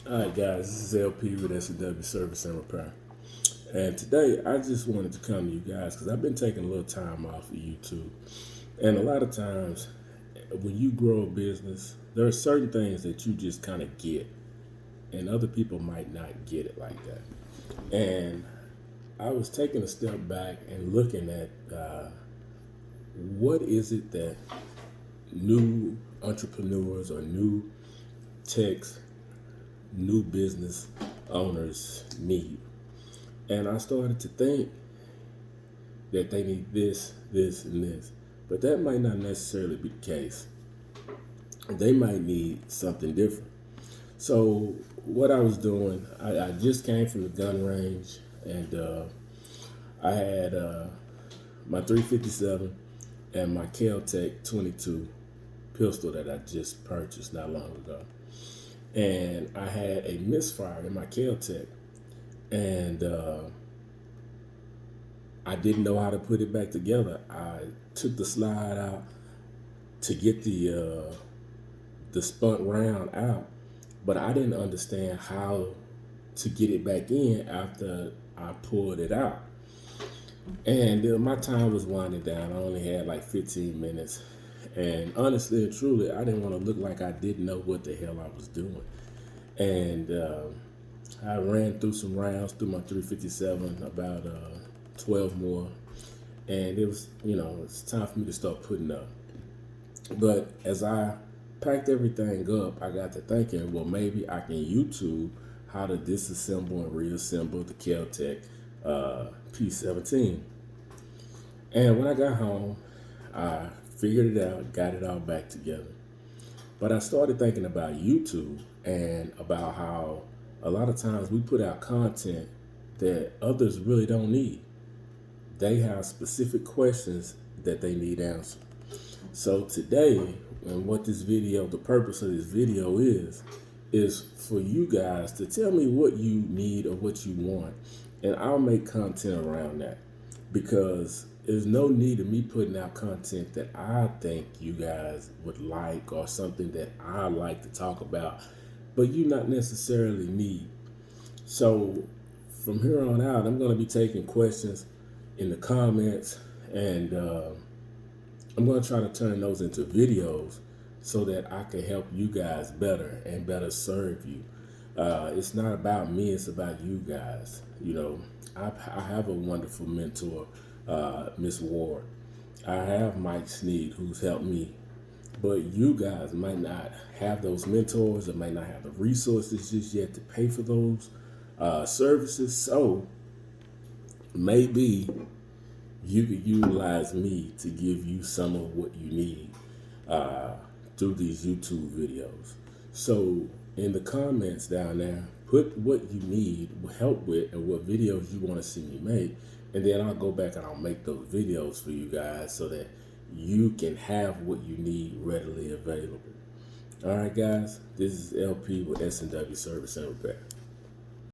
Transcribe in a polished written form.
Alright guys, this is LP with S&W Service and Repair. And today I just wanted to come to you guys because I've been taking a little time off of YouTube. And a lot of times when you grow a business, there are certain things that you just kind of get. And other people might not get it like that. And I was taking a step back and looking at what is it that new entrepreneurs or new techs, new business owners need. And I started to think that they need this, this, and this. But that might not necessarily be the case. They might need something different. So what I was doing, I just came from the gun range, and I had my 357 and my Kel-Tec 22 pistol that I just purchased not long ago. And I had a misfire in my Kel-Tec, and I didn't know how to put it back together. I took the slide out to get the spun round out, but I didn't understand how to get it back in after I pulled it out. And my time was winding down. I only had like 15 minutes. And honestly and truly, I didn't want to look like I didn't know what the hell I was doing. And I ran through some rounds through my 357, about 12 more. And it was, it's time for me to start putting up. But as I packed everything up, I got to thinking, well, maybe I can YouTube how to disassemble and reassemble the Kel-Tec P17. And when I got home, I figured it out, got it all back together. But I started thinking about YouTube and about how a lot of times we put out content that others really don't need. They have specific questions that they need answered. So today, and what this video, the purpose of this video is for you guys to tell me what you need or what you want, and I'll make content around that, because there's no need of me putting out content that I think you guys would like or something that I like to talk about, but you not necessarily need. So from here on out, I'm going to be taking questions in the comments, and I'm going to try to turn those into videos so that I can help you guys better and better serve you. It's not about me, it's about you guys. I have a wonderful mentor, Miss Ward. I have Mike Sneed, who's helped me. But you guys might not have those mentors, or might not have the resources just yet to pay for those services. So maybe you could utilize me to give you some of what you need through these YouTube videos. So in the comments down there, put what you need help with and what videos you want to see me make, and then I'll go back and I'll make those videos for you guys so that you can have what you need readily available. All right, guys, this is LP with S&W Service and Repair.